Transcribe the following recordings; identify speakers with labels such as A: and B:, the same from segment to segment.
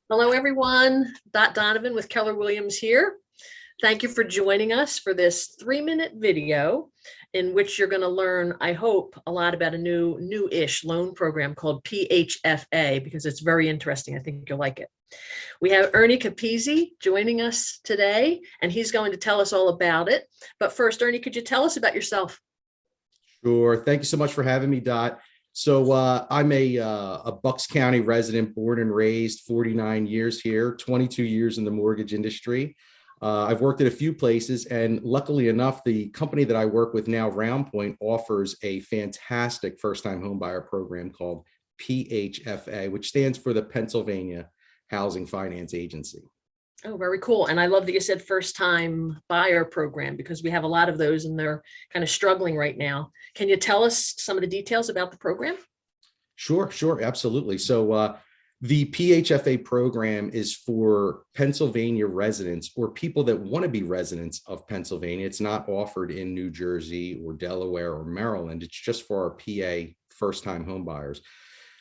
A: Hello, everyone. Donovan with Keller Williams here. Thank you for joining us for this 3-minute video in which you're going to learn, I hope, a lot about a new-ish loan program called PHFA, because it's very interesting. I think you'll like it. We have Ernie Capizzi joining us today, and he's going to tell us all about it. But first, Ernie, could you tell us about yourself?
B: Sure. Thank you so much for having me, Dot. So I'm a Bucks County resident, born and raised, 49 years here, 22 years in the mortgage industry. I've worked at a few places, and luckily enough, the company that I work with now, Round Point, offers a fantastic first-time homebuyer program called PHFA, which stands for the Pennsylvania Housing Finance Agency.
A: Oh, very cool. And I love that you said first time buyer program, because we have a lot of those and they're kind of struggling right now. Can you tell us some of the details about the program?
B: Sure, absolutely. So the PHFA program is for Pennsylvania residents or people that want to be residents of Pennsylvania. It's not offered in New Jersey or Delaware or Maryland. It's just for our PA first-time home buyers.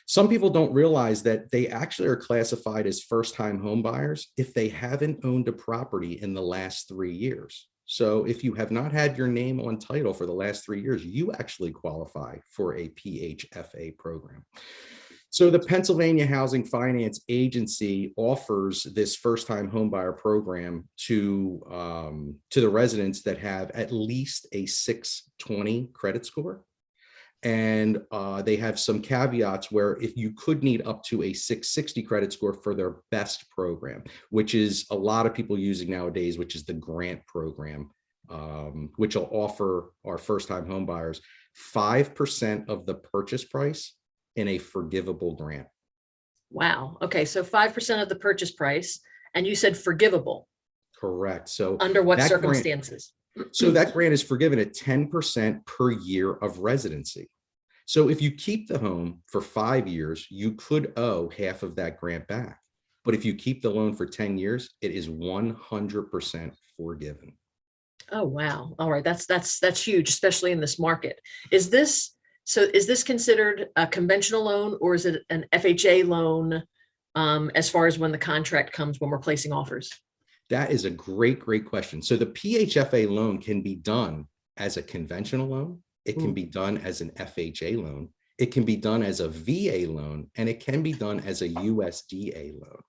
B: Some people don't realize that they actually are classified as first-time home buyers if they haven't owned a property in the last 3 years. So if you have not had your name on title for the last 3 years, you actually qualify for a PHFA program. So the Pennsylvania Housing Finance Agency offers this first-time homebuyer program to the residents that have at least a 620 credit score. And they have some caveats where if you could need up to a 660 credit score for their best program, which is a lot of people using nowadays, which is the grant program, which will offer our first-time home buyers 5% of the purchase price in a forgivable grant.
A: Wow. Okay. So 5% of the purchase price, and you said forgivable.
B: Correct. So
A: under what circumstances?
B: So that grant is forgiven at 10% per year of residency. So if you keep the home for 5 years, you could owe half of that grant back. But if you keep the loan for 10 years, it is 100% forgiven.
A: Oh, wow. All right. That's huge, especially in this market. Is this considered a conventional loan, or is it an FHA loan as far as when the contract comes, when we're placing offers?
B: That is a great question. So the PHFA loan can be done as a conventional loan. It can be done as an FHA loan. It can be done as a VA loan, and it can be done as a USDA loan.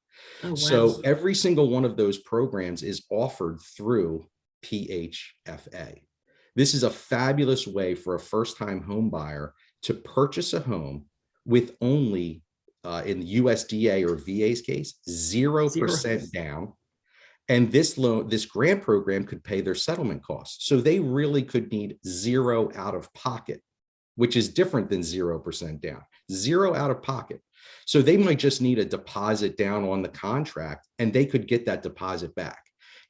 A: Oh, wow.
B: So every single one of those programs is offered through PHFA. This is a fabulous way for a first-time home buyer to purchase a home with only, in the USDA or VA's case, 0% down. And this grant program could pay their settlement costs. So they really could need zero out of pocket, which is different than 0% down, zero out of pocket. So they might just need a deposit down on the contract, and they could get that deposit back.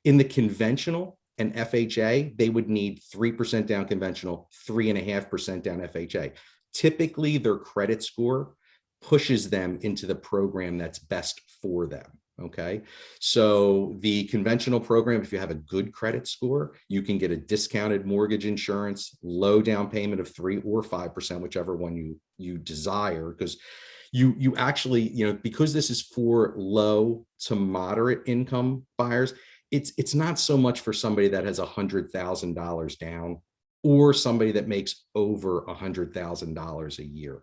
B: In the conventional and FHA, they would need 3% down conventional, 3.5% down FHA. Typically, their credit score pushes them into the program that's best for them. Okay, so the conventional program, if you have a good credit score, you can get a discounted mortgage insurance, low down payment of 3 or 5%, whichever one you desire, because you actually, because this is for low to moderate income buyers, it's not so much for somebody that has $100,000 down or somebody that makes over $100,000 a year.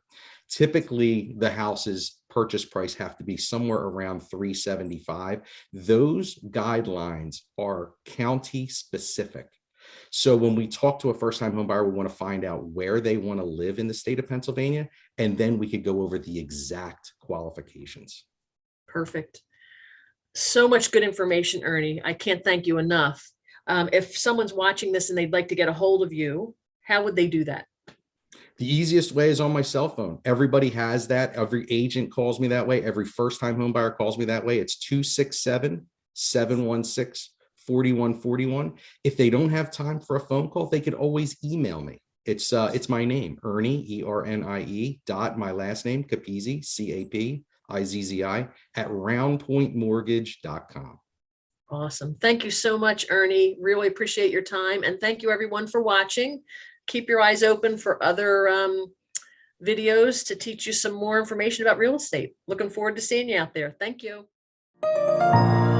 B: Typically, the house's purchase price have to be somewhere around $375,000. Those guidelines are county specific. So when we talk to a first-time home buyer, we want to find out where they want to live in the state of Pennsylvania, and then we could go over the exact qualifications.
A: Perfect. So much good information, Ernie. I can't thank you enough. If someone's watching this and they'd like to get a hold of you, how would they do that?
B: The easiest way is on my cell phone. Everybody has that. Every agent calls me that way. Every first-time home buyer calls me that way. It's 267-716-4141. If they don't have time for a phone call, they could always email me. It's my name, Ernie, ERNIE, my last name, Capizzi, CAPIZZI, at roundpointmortgage.com.
A: Awesome. Thank you so much, Ernie. Really appreciate your time. And thank you everyone for watching. Keep your eyes open for other videos to teach you some more information about real estate. Looking forward to seeing you out there. Thank you. you.